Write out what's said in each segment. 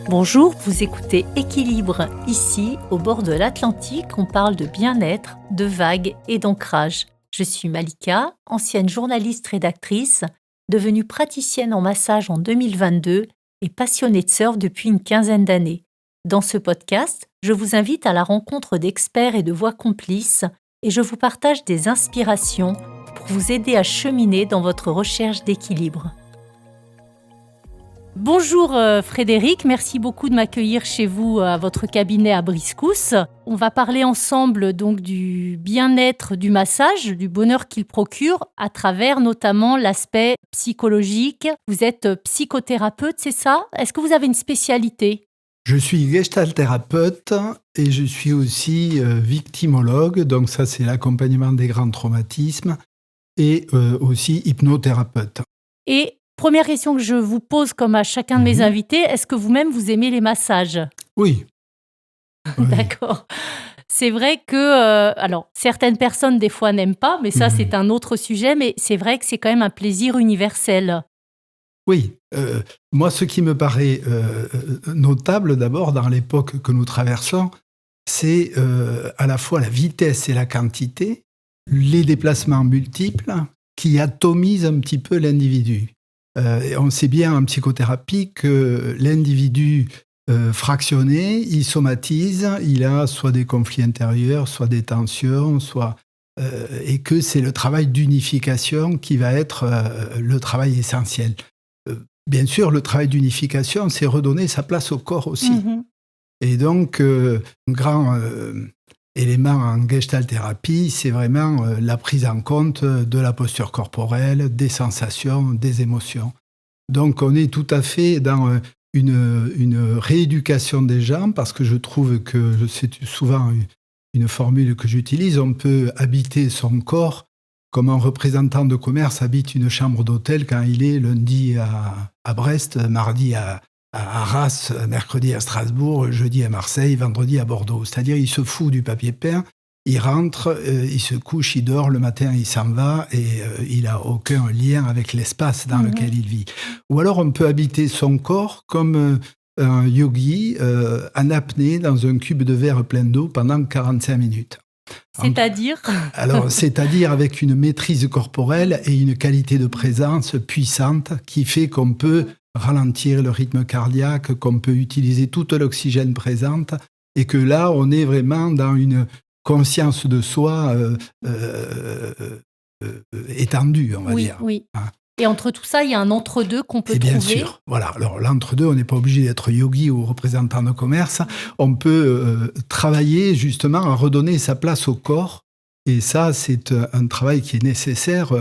Bonjour, vous écoutez Équilibre. Ici, au bord de l'Atlantique, on parle de bien-être, de vagues et d'ancrage. Je suis Malika, ancienne journaliste rédactrice, devenue praticienne en massage en 2022 et passionnée de surf depuis une quinzaine d'années. Dans ce podcast, je vous invite à la rencontre d'experts et de voix complices et je vous partage des inspirations pour vous aider à cheminer dans votre recherche d'équilibre. Bonjour Frédéric, merci beaucoup de m'accueillir chez vous à votre cabinet à Briscousse. On va parler ensemble donc du bien-être du massage, du bonheur qu'il procure à travers notamment l'aspect psychologique. Vous êtes psychothérapeute, c'est ça? Est-ce que vous avez une spécialité? Je suis gestalt-thérapeute et je suis aussi victimologue, donc ça c'est l'accompagnement des grands traumatismes, et aussi hypnothérapeute. Et première question que je vous pose comme à chacun de mes invités, est-ce que vous-même vous aimez les massages? Oui. D'accord. C'est vrai que, alors certaines personnes des fois n'aiment pas, mais ça c'est un autre sujet, mais c'est vrai que c'est quand même un plaisir universel. Oui. Moi, ce qui me paraît notable d'abord dans l'époque que nous traversons, c'est à la fois la vitesse et la quantité, les déplacements multiples qui atomisent un petit peu l'individu. Et on sait bien en psychothérapie que l'individu fractionné, il somatise, il a soit des conflits intérieurs, soit des tensions, et que c'est le travail d'unification qui va être le travail essentiel. Bien sûr, le travail d'unification, c'est redonner sa place au corps aussi. Et donc, un grand élément en gestalt-thérapie, c'est vraiment la prise en compte de la posture corporelle, des sensations, des émotions. Donc, on est tout à fait dans une rééducation des gens, parce que je trouve que c'est souvent une formule que j'utilise, on peut habiter son corps comme un représentant de commerce habite une chambre d'hôtel quand il est lundi à Brest, mardi à Arras, mercredi à Strasbourg, jeudi à Marseille, vendredi à Bordeaux. C'est-à-dire il se fout du papier peint, il rentre, il se couche, il dort, le matin il s'en va et il n'a aucun lien avec l'espace dans lequel il vit. Ou alors on peut habiter son corps comme un yogi en apnée dans un cube de verre plein d'eau pendant 45 minutes. C'est-à-dire? Alors, c'est-à-dire avec une maîtrise corporelle et une qualité de présence puissante qui fait qu'on peut ralentir le rythme cardiaque, qu'on peut utiliser toute l'oxygène présente et que là, on est vraiment dans une conscience de soi étendue, on va dire. Oui. Et entre tout ça, il y a un entre-deux qu'on peut trouver. Bien sûr. Voilà. Alors, l'entre-deux, on n'est pas obligé d'être yogi ou représentant de commerce. On peut travailler justement à redonner sa place au corps. Et ça, c'est un travail qui est nécessaire,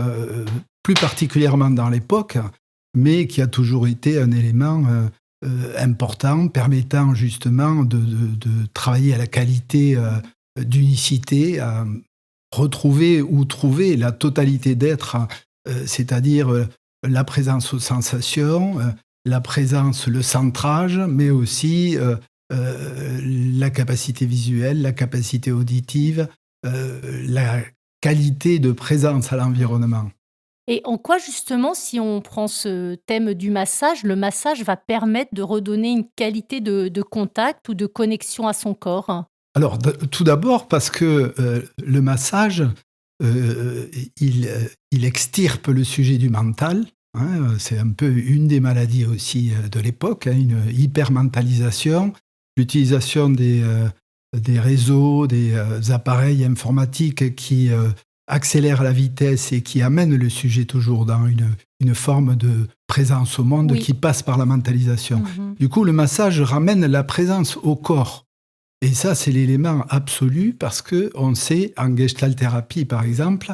plus particulièrement dans l'époque, mais qui a toujours été un élément important, permettant justement de travailler à la qualité d'unicité, à retrouver ou trouver la totalité d'être, c'est-à-dire la présence aux sensations, la présence, le centrage, mais aussi la capacité visuelle, la capacité auditive, la qualité de présence à l'environnement. Et en quoi justement, si on prend ce thème du massage, le massage va permettre de redonner une qualité de contact ou de connexion à son corps? Alors, tout d'abord parce que le massage, il extirpe le sujet du mental. C'est un peu une des maladies aussi de l'époque, une hypermentalisation, l'utilisation des réseaux, des appareils informatiques qui accélèrent la vitesse et qui amènent le sujet toujours dans une forme de présence au monde qui passe par la mentalisation. Du coup, le massage ramène la présence au corps. Et ça, c'est l'élément absolu parce qu'on sait, en gestalt-thérapie par exemple,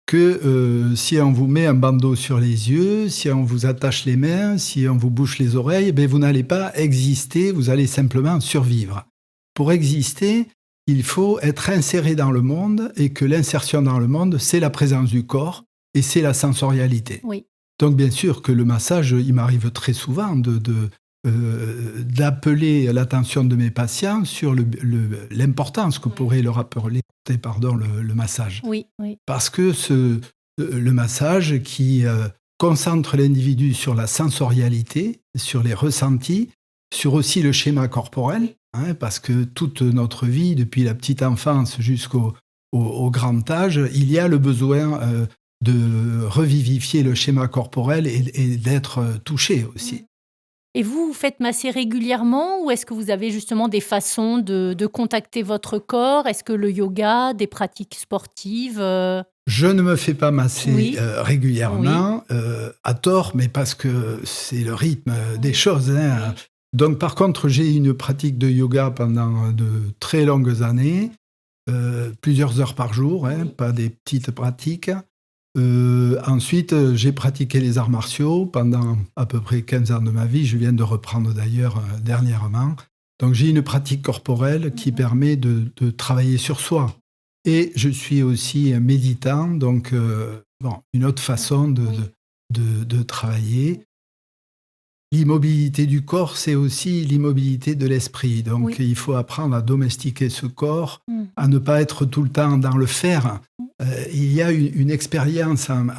que si on vous met un bandeau sur les yeux, si on vous attache les mains, si on vous bouche les oreilles, vous n'allez pas exister, vous allez simplement survivre. Pour exister, il faut être inséré dans le monde et que l'insertion dans le monde, c'est la présence du corps et c'est la sensorialité. Oui. Donc bien sûr que le massage, il m'arrive très souvent d'appeler l'attention de mes patients sur l'importance que pourrait leur apporter le massage. Oui. Parce que le massage qui concentre l'individu sur la sensorialité, sur les ressentis, sur aussi le schéma corporel, parce que toute notre vie, depuis la petite enfance jusqu'au grand âge, il y a le besoin de revivifier le schéma corporel et d'être touché aussi. Et vous faites masser régulièrement ou est-ce que vous avez justement des façons de contacter votre corps? Est-ce que le yoga, des pratiques sportives? Je ne me fais pas masser Oui, oui, régulièrement, à tort, mais parce que c'est le rythme des choses. oui. Donc par contre, j'ai une pratique de yoga pendant de très longues années, plusieurs heures par jour, Oui. pas des petites pratiques. Ensuite, j'ai pratiqué les arts martiaux pendant à peu près 15 ans de ma vie. Je viens de reprendre d'ailleurs dernièrement. Donc j'ai une pratique corporelle qui permet de travailler sur soi. Et je suis aussi méditant, donc une autre façon Oui. de travailler. L'immobilité du corps, c'est aussi l'immobilité de l'esprit. Donc Oui. il faut apprendre à domestiquer ce corps, Mmh. à ne pas être tout le temps dans le faire. Mmh. Il y a une expérience en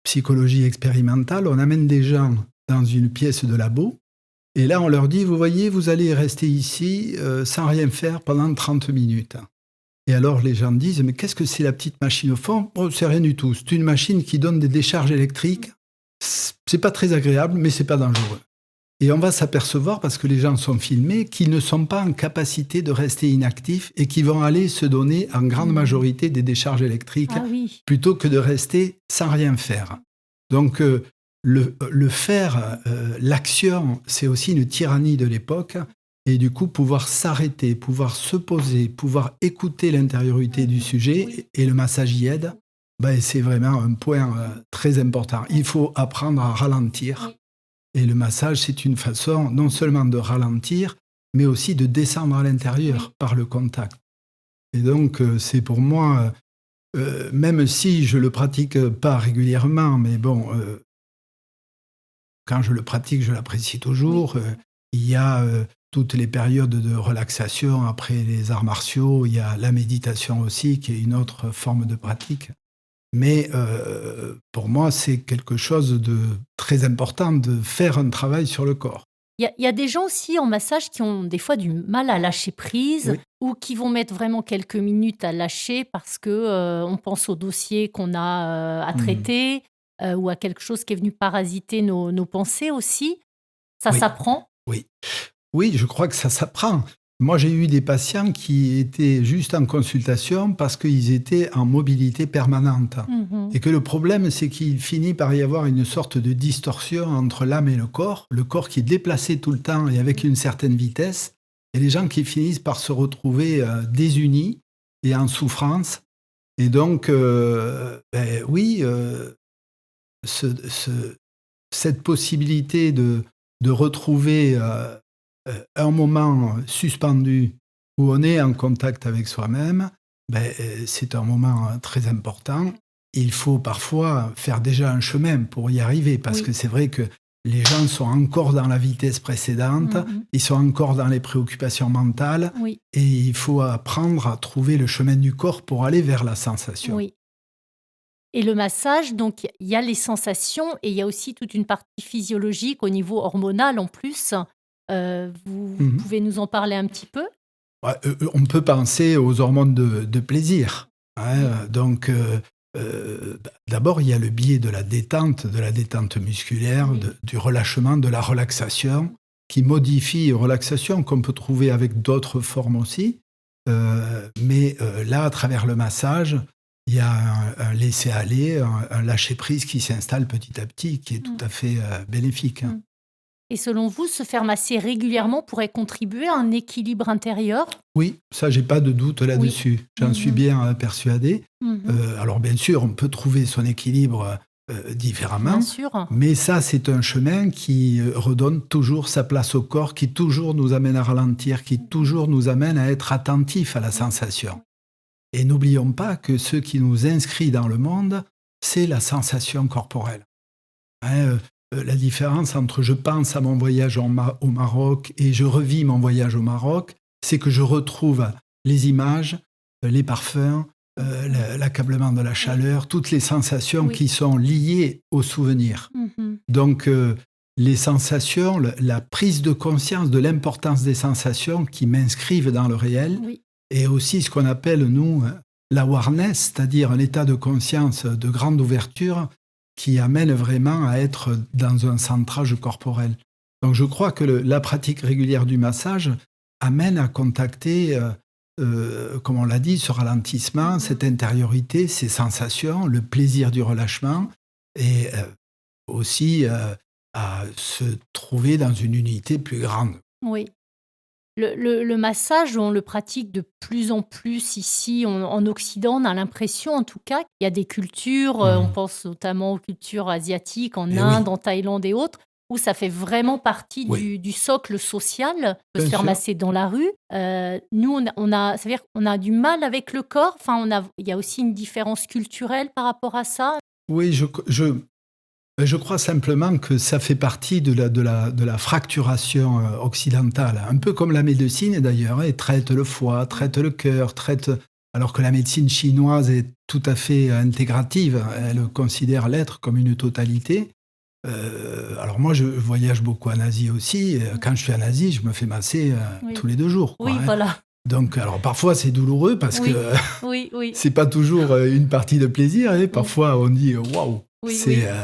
psychologie expérimentale. On amène des gens dans une pièce de labo et là on leur dit, vous voyez, vous allez rester ici sans rien faire pendant 30 minutes. Et alors les gens disent, mais qu'est-ce que c'est la petite machine au fond? Oh, c'est rien du tout. C'est une machine qui donne des décharges électriques. C'est pas très agréable, mais c'est pas dangereux. Et on va s'apercevoir, parce que les gens sont filmés, qu'ils ne sont pas en capacité de rester inactifs et qu'ils vont aller se donner en grande majorité des décharges électriques Ah oui. plutôt que de rester sans rien faire. Donc le faire, l'action, c'est aussi une tyrannie de l'époque. Et du coup, pouvoir s'arrêter, pouvoir se poser, pouvoir écouter l'intériorité du sujet, et le massage y aide, c'est vraiment un point très important. Il faut apprendre à ralentir. Et le massage, c'est une façon non seulement de ralentir, mais aussi de descendre à l'intérieur par le contact. Et donc, c'est pour moi, même si je ne le pratique pas régulièrement, mais bon, quand je le pratique, je l'apprécie toujours. Il y a toutes les périodes de relaxation après les arts martiaux, il y a la méditation aussi, qui est une autre forme de pratique. Mais pour moi, c'est quelque chose de très important de faire un travail sur le corps. Il y a des gens aussi en massage qui ont des fois du mal à lâcher prise Oui. ou qui vont mettre vraiment quelques minutes à lâcher parce que, on pense au dossier qu'on a, à Mmh. traiter, ou à quelque chose qui est venu parasiter nos pensées aussi. Ça Oui, s'apprend? oui. Oui, je crois que ça s'apprend. Moi, j'ai eu des patients qui étaient juste en consultation parce qu'ils étaient en mobilité permanente. Mmh. Et que le problème, c'est qu'il finit par y avoir une sorte de distorsion entre l'âme et le corps qui est déplacé tout le temps et avec une certaine vitesse, et les gens qui finissent par se retrouver désunis et en souffrance. Et donc, oui, cette possibilité de retrouver un moment suspendu où on est en contact avec soi-même, c'est un moment très important. Il faut parfois faire déjà un chemin pour y arriver, parce Oui. que c'est vrai que les gens sont encore dans la vitesse précédente, Mmh. ils sont encore dans les préoccupations mentales, Oui, et il faut apprendre à trouver le chemin du corps pour aller vers la sensation. oui. Et le massage, donc il y a les sensations et il y a aussi toute une partie physiologique au niveau hormonal en plus. Vous Mhm. pouvez nous en parler un petit peu? Ouais, on peut penser aux hormones de plaisir. Oui. Donc, d'abord, il y a le biais de la détente musculaire, Oui. du relâchement, de la relaxation, qui modifie relaxation qu'on peut trouver avec d'autres formes aussi. Mais là, à travers le massage, il y a un laisser-aller, un lâcher-prise qui s'installe petit à petit, qui est tout Mmh. à fait bénéfique. Mmh. Et selon vous, se faire masser régulièrement pourrait contribuer à un équilibre intérieur? Oui, ça, j'ai pas de doute Oui. là-dessus. J'en suis Mmh. bien persuadé. Mmh. Alors bien sûr, on peut trouver son équilibre Bien différemment, sûr. mais ça, c'est un chemin qui redonne toujours sa place au corps, qui toujours nous amène à ralentir, qui toujours nous amène à être attentif à la sensation. Et n'oublions pas que ce qui nous inscrit dans le monde, c'est la sensation corporelle. La différence entre je pense à mon voyage au Maroc et je revis mon voyage au Maroc, c'est que je retrouve les images, les parfums, l'accablement de la chaleur, toutes les sensations Oui. qui sont liées au souvenir. Mmh. Donc, les sensations, la prise de conscience de l'importance des sensations qui m'inscrivent dans le réel, Oui. et aussi ce qu'on appelle, nous, l'awareness, c'est-à-dire un état de conscience de grande ouverture qui amène vraiment à être dans un centrage corporel. Donc je crois que la pratique régulière du massage amène à contacter, comme on l'a dit, ce ralentissement, cette intériorité, ces sensations, le plaisir du relâchement, et aussi à se trouver dans une unité plus grande. Oui. Le massage, on le pratique de plus en plus ici en Occident. On a l'impression, en tout cas, qu'il y a des cultures, on pense notamment aux cultures asiatiques, en Et oui, Inde, en Thaïlande et autres, où ça fait vraiment partie oui, du socle social. On peut se bien faire sûr. masser dans la rue. Nous, ça veut dire qu'on a du mal avec le corps. Enfin, il y a aussi une différence culturelle par rapport à ça. Oui, je crois simplement que ça fait partie de la fracturation occidentale, un peu comme la médecine d'ailleurs, et traite le foie, traite le cœur, alors que la médecine chinoise est tout à fait intégrative, elle considère l'être comme une totalité. Alors moi, je voyage beaucoup en Asie aussi. Quand je suis en Asie, je me fais masser Oui. tous les 2 jours, quoi, Oui, hein. voilà. Donc, alors parfois c'est douloureux parce que Oui. Oui, oui. c'est pas toujours une partie de plaisir. Et Oui. parfois on dit waouh, Oui, c'est oui.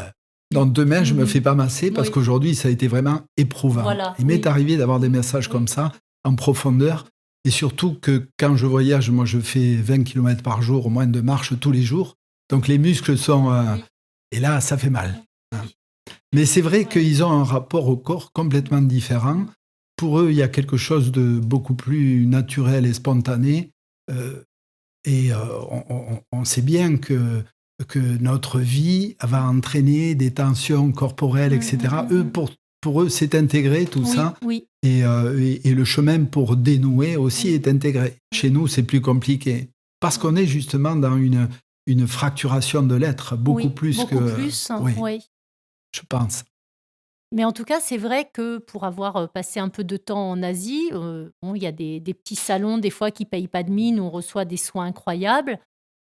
non, demain je me Mhm. fais pas masser parce Oui. qu'aujourd'hui ça a été vraiment éprouvant. Voilà, Il m'est oui. arrivé d'avoir des massages Oui. comme ça en profondeur, et surtout que quand je voyage, moi je fais 20 km par jour au moins de marche tous les jours. Donc les muscles sont Oui. et là ça fait mal, hein. Mais c'est vrai qu'ils ont un rapport au corps complètement différent. Pour eux, il y a quelque chose de beaucoup plus naturel et spontané. euh, et on sait bien que notre vie va entraîner des tensions corporelles, etc. Eux, pour eux, c'est intégré tout Oui, ça. oui. Et le chemin pour dénouer aussi est intégré. Chez nous, c'est plus compliqué. Parce qu'on est justement dans une fracturation de l'être, beaucoup Oui, plus beaucoup que... plus, Oui, oui. je pense. Mais en tout cas, c'est vrai que pour avoir, passé un peu de temps en Asie, bon, il y a des petits salons, des fois, qui payent pas de mine, où on reçoit des soins incroyables.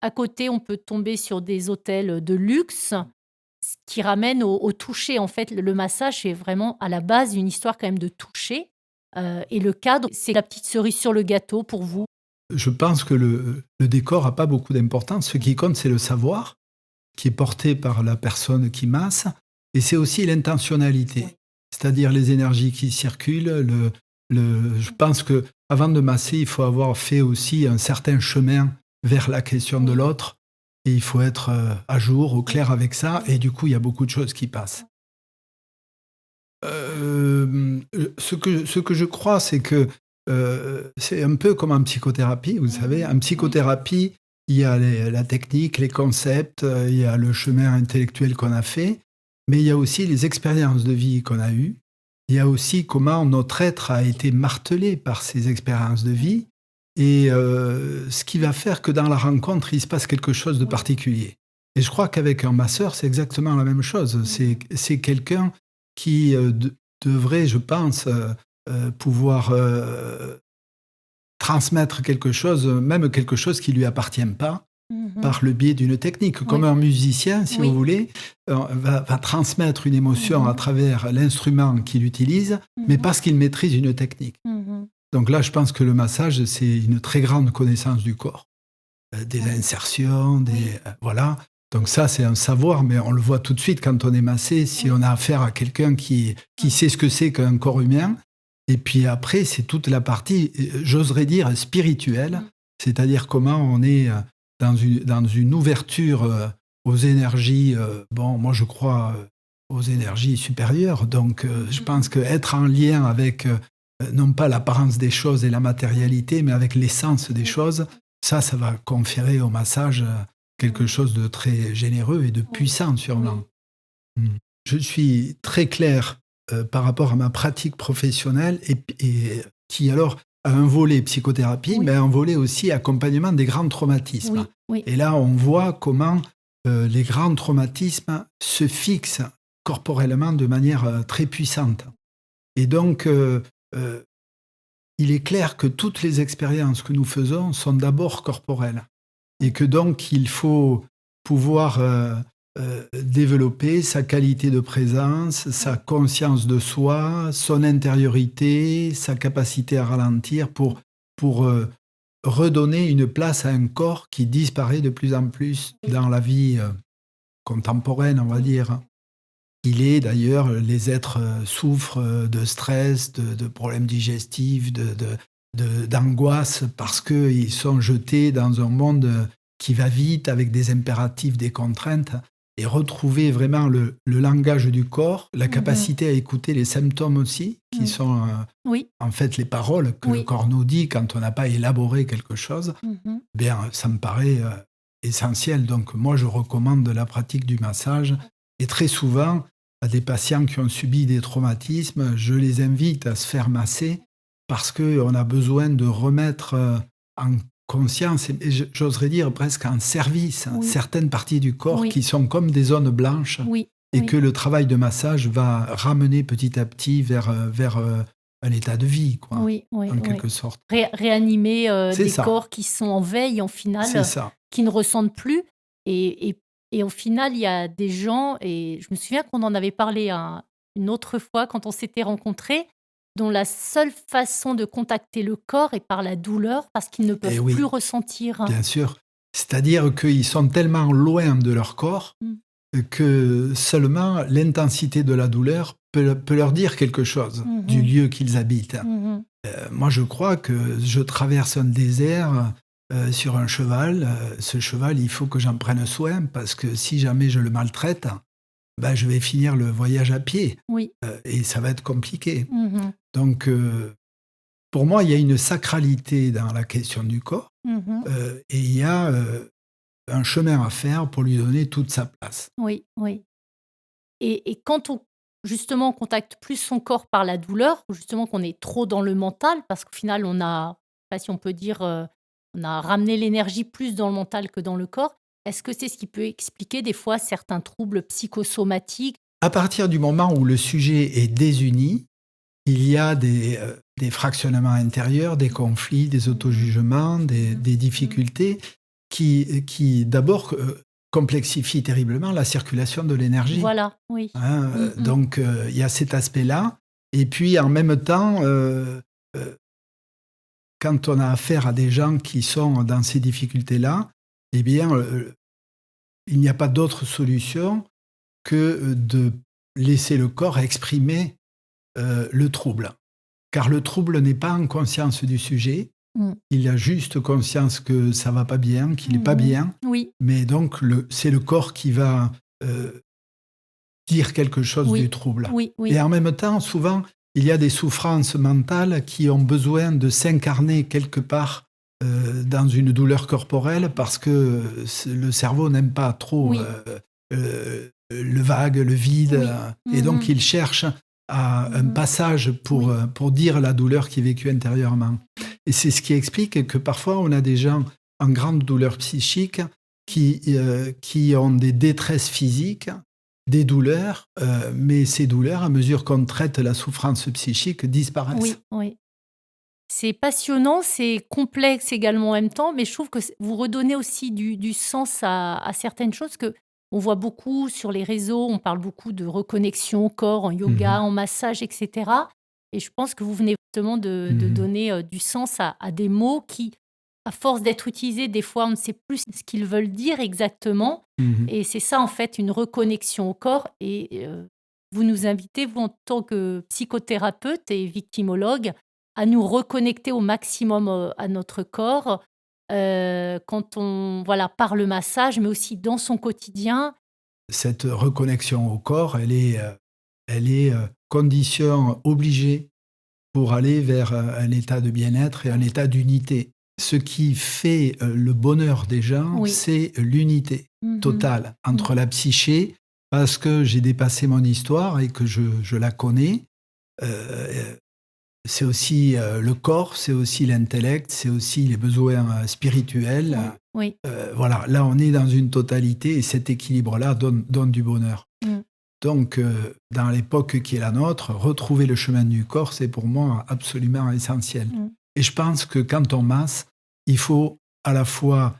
À côté, on peut tomber sur des hôtels, de luxe, ce qui ramène au toucher. En fait, le massage, c'est vraiment, à la base, une histoire quand même de toucher, et le cadre, c'est la petite cerise sur le gâteau pour vous. Je pense que le décor n'a pas beaucoup d'importance. Ce qui compte, c'est le savoir qui est porté par la personne qui masse, et c'est aussi l'intentionnalité, Oui. c'est-à-dire les énergies qui circulent. Je pense que avant de masser, il faut avoir fait aussi un certain chemin vers la question de Oui. l'autre, et il faut être à jour, au clair avec ça, et du coup, il y a beaucoup de choses qui passent. Ce que je crois, c'est que c'est un peu comme en psychothérapie, vous savez. En Oui. psychothérapie, il y a la technique, les concepts, il y a le chemin intellectuel qu'on a fait, mais il y a aussi les expériences de vie qu'on a eues. Il y a aussi comment notre être a été martelé par ces expériences de vie, et ce qui va faire que dans la rencontre, il se passe quelque chose de Oui. particulier. Et je crois qu'avec un masseur, c'est exactement la même chose. C'est quelqu'un qui devrait, je pense, pouvoir transmettre quelque chose, même quelque chose qui ne lui appartient pas, Mmh. par le biais d'une technique. Comme Oui. un musicien, si vous Oui. voulez, va transmettre une émotion à Mmh. travers l'instrument qu'il utilise, mais Mmh. parce qu'il maîtrise une technique. Mmh. Donc là, je pense que le massage, c'est une très grande connaissance du corps. Des Oui. insertions, Oui. voilà. Donc ça, c'est un savoir, mais on le voit tout de suite quand on est massé, si Oui. on a affaire à quelqu'un qui sait ce que c'est qu'un corps humain. Et puis après, c'est toute la partie, j'oserais dire, spirituelle, Mmh. c'est-à-dire comment on est dans une ouverture aux énergies, bon, moi je crois aux énergies supérieures. Donc je pense qu'être en lien avec, non pas l'apparence des choses et la matérialité, mais avec l'essence des choses, ça va conférer au massage quelque chose de très généreux et de puissant sûrement. Mm. Je suis très clair par rapport à ma pratique professionnelle, et qui alors a un volet psychothérapie, Oui. mais un volet aussi accompagnement des grands traumatismes. Oui. Oui. Et là, on voit comment les grands traumatismes se fixent corporellement de manière très puissante. Et donc, euh, il est clair que toutes les expériences que nous faisons sont d'abord corporelles, et que donc il faut pouvoir développer sa qualité de présence, sa conscience de soi, son intériorité, sa capacité à ralentir pour redonner une place à un corps qui disparaît de plus en plus dans la vie contemporaine, on va dire. Il est d'ailleurs, les êtres souffrent de stress, de problèmes digestifs, d'angoisse parce qu'ils sont jetés dans un monde qui va vite avec des impératifs, des contraintes. Et retrouver vraiment le langage du corps, la capacité à écouter les symptômes aussi, qui sont en fait les paroles que le corps nous dit quand on n'a pas élaboré quelque chose, bien, ça me paraît essentiel. Donc moi, je recommande la pratique du massage. Et très souvent, à des patients qui ont subi des traumatismes, je les invite à se faire masser parce qu'on a besoin de remettre en conscience, et j'oserais dire presque en service, certaines parties du corps qui sont comme des zones blanches et que le travail de massage va ramener petit à petit vers un état de vie, quoi, en quelque sorte. Réanimer des corps qui sont en veille, en final, qui ne ressentent plus. Et au final, il y a des gens, et je me souviens qu'on en avait parlé une autre fois quand on s'était rencontrés, dont la seule façon de contacter le corps est par la douleur parce qu'ils ne peuvent plus ressentir. Bien sûr. C'est-à-dire qu'ils sont tellement loin de leur corps que seulement l'intensité de la douleur peut leur dire quelque chose du lieu qu'ils habitent. Moi, je crois que je traverse un désert sur un cheval. Ce cheval, il faut que j'en prenne soin parce que si jamais je le maltraite, je vais finir le voyage à pied et ça va être compliqué. Donc, pour moi, il y a une sacralité dans la question du corps et il y a un chemin à faire pour lui donner toute sa place. Et quand justement, on contacte plus son corps par la douleur, ou justement qu'on est trop dans le mental, parce qu'au final, on a, je sais pas si on peut dire, on a ramené l'énergie plus dans le mental que dans le corps. Est-ce que c'est ce qui peut expliquer des fois certains troubles psychosomatiques? À partir du moment où le sujet est désuni, il y a des fractionnements intérieurs, des conflits, des auto-jugements, des difficultés qui d'abord complexifient terriblement la circulation de l'énergie. Voilà, Donc, il y a cet aspect-là. Et puis, en même temps, quand on a affaire à des gens qui sont dans ces difficultés-là, eh bien, il n'y a pas d'autre solution que de laisser le corps exprimer le trouble. Car le trouble n'est pas en conscience du sujet, il a juste conscience que ça ne va pas bien, qu'il n'est pas bien, mais donc c'est le corps qui va dire quelque chose du trouble. Et en même temps, souvent, il y a des souffrances mentales qui ont besoin de s'incarner quelque part dans une douleur corporelle parce que le cerveau n'aime pas trop le vague, le vide, et donc il cherche un passage pour dire la douleur qui est vécue intérieurement. Et c'est ce qui explique que parfois on a des gens en grande douleur psychique qui ont des détresses physiques, des douleurs, mais ces douleurs, à mesure qu'on traite la souffrance psychique, disparaissent. C'est passionnant, c'est complexe également en même temps, mais je trouve que vous redonnez aussi du sens à certaines choses que on voit beaucoup sur les réseaux, on parle beaucoup de reconnexion au corps, en yoga, en massage, etc. Et je pense que vous venez justement de donner du sens à des mots qui, à force d'être utilisés, des fois on ne sait plus ce qu'ils veulent dire exactement. Et c'est ça en fait, une reconnexion au corps. Et vous nous invitez, vous en tant que psychothérapeute et victimologue, à nous reconnecter au maximum à notre corps quand on par le massage, mais aussi dans son quotidien. Cette reconnexion au corps, elle est condition obligée pour aller vers un état de bien-être et un état d'unité. Ce qui fait le bonheur des gens, c'est l'unité totale entre la psyché, parce que j'ai dépassé mon histoire et que je la connais. C'est aussi le corps, c'est aussi l'intellect, c'est aussi les besoins spirituels. Voilà, là on est dans une totalité et cet équilibre-là donne du bonheur. Donc, dans l'époque qui est la nôtre, retrouver le chemin du corps, c'est pour moi absolument essentiel. Et je pense que quand on masse, il faut à la fois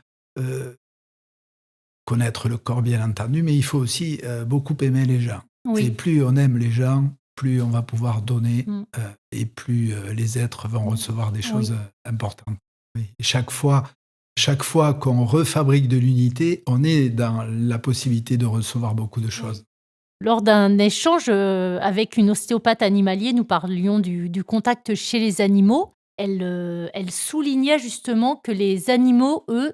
connaître le corps, bien entendu, mais il faut aussi beaucoup aimer les gens. Oui. Et plus on aime les gens, plus on va pouvoir donner Mm. et plus les êtres vont recevoir des choses importantes. Oui. Et chaque fois qu'on refabrique de l'unité, on est dans la possibilité de recevoir beaucoup de choses. Lors d'un échange avec une ostéopathe animalier, nous parlions du contact chez les animaux. Elle soulignait justement que les animaux, eux,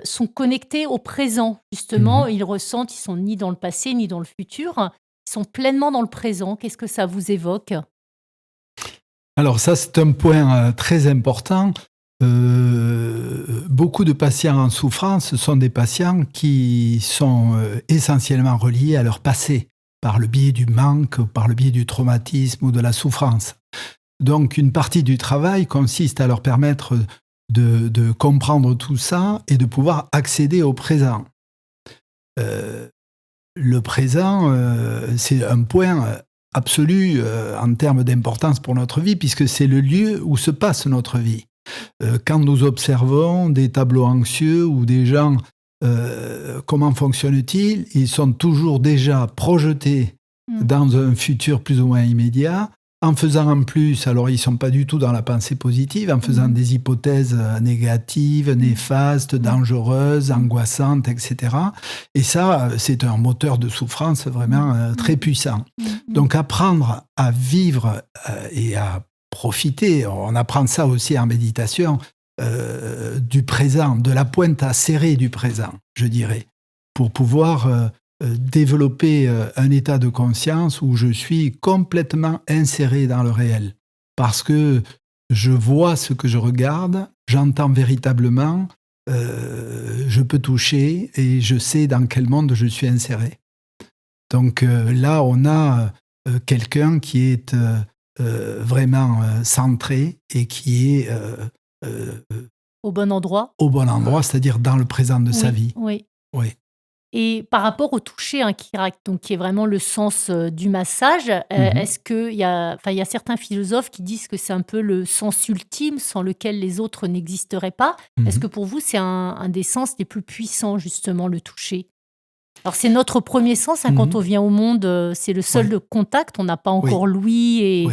sont connectés au présent. Justement, ils ressentent, ils sont ni dans le passé ni dans le futur. Ils sont pleinement dans le présent. Qu'est-ce que ça vous évoque? Alors ça, c'est un point très important. Beaucoup de patients en souffrance sont des patients qui sont essentiellement reliés à leur passé, par le biais du manque, par le biais du traumatisme ou de la souffrance. Donc une partie du travail consiste à leur permettre de comprendre tout ça et de pouvoir accéder au présent. Le présent, c'est un point absolu en termes d'importance pour notre vie, puisque c'est le lieu où se passe notre vie. Quand nous observons des tableaux anxieux ou des gens, comment fonctionnent-ils? Ils sont toujours déjà projetés dans un futur plus ou moins immédiat, en faisant en plus, alors ils ne sont pas du tout dans la pensée positive, en faisant des hypothèses négatives, néfastes, dangereuses, angoissantes, etc. Et ça, c'est un moteur de souffrance vraiment très puissant. Donc apprendre à vivre et à profiter, on apprend ça aussi en méditation, du présent, de la pointe acérée du présent, je dirais, pour pouvoir développer un état de conscience où je suis complètement inséré dans le réel. Parce que je vois ce que je regarde, j'entends véritablement, je peux toucher et je sais dans quel monde je suis inséré. Donc là, on a quelqu'un qui est vraiment centré et qui est Au bon endroit? au bon endroit, c'est-à-dire dans le présent de sa vie. Oui. Oui. Et par rapport au toucher, donc qui est vraiment le sens du massage, est-ce qu'il y a, il y a certains philosophes qui disent que c'est un peu le sens ultime sans lequel les autres n'existeraient pas. Est-ce que pour vous, c'est un des sens les plus puissants, justement, le toucher? Alors, c'est notre premier sens, quand on vient au monde, c'est le seul de contact. On n'a pas encore l'ouïe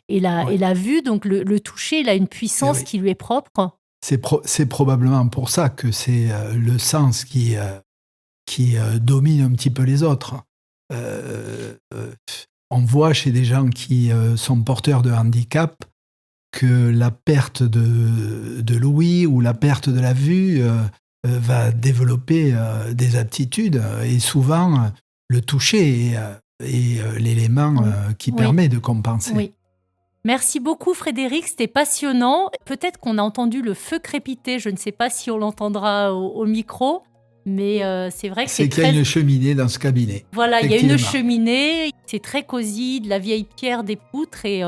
et la vue. Donc, le toucher, il a une puissance qui lui est propre. C'est probablement pour ça que c'est le sens qui domine un petit peu les autres. On voit chez des gens qui sont porteurs de handicap que la perte de l'ouïe ou la perte de la vue va développer des aptitudes. Et souvent, le toucher est l'élément qui permet de compenser. Oui. Merci beaucoup Frédéric, c'était passionnant. Peut-être qu'on a entendu le feu crépiter, je ne sais pas si on l'entendra au micro. Mais c'est vrai que c'est qu'il y a une cheminée dans ce cabinet. Voilà, il y a une cheminée, c'est très cosy, de la vieille pierre, des poutres et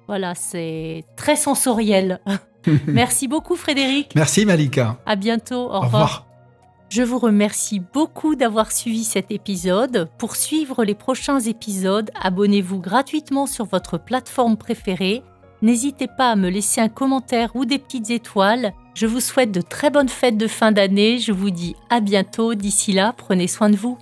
voilà, c'est très sensoriel. Merci beaucoup Frédéric. Merci Malika. À bientôt, au revoir. Je vous remercie beaucoup d'avoir suivi cet épisode. Pour suivre les prochains épisodes, abonnez-vous gratuitement sur votre plateforme préférée. N'hésitez pas à me laisser un commentaire ou des petites étoiles. Je vous souhaite de très bonnes fêtes de fin d'année. Je vous dis à bientôt. D'ici là, prenez soin de vous.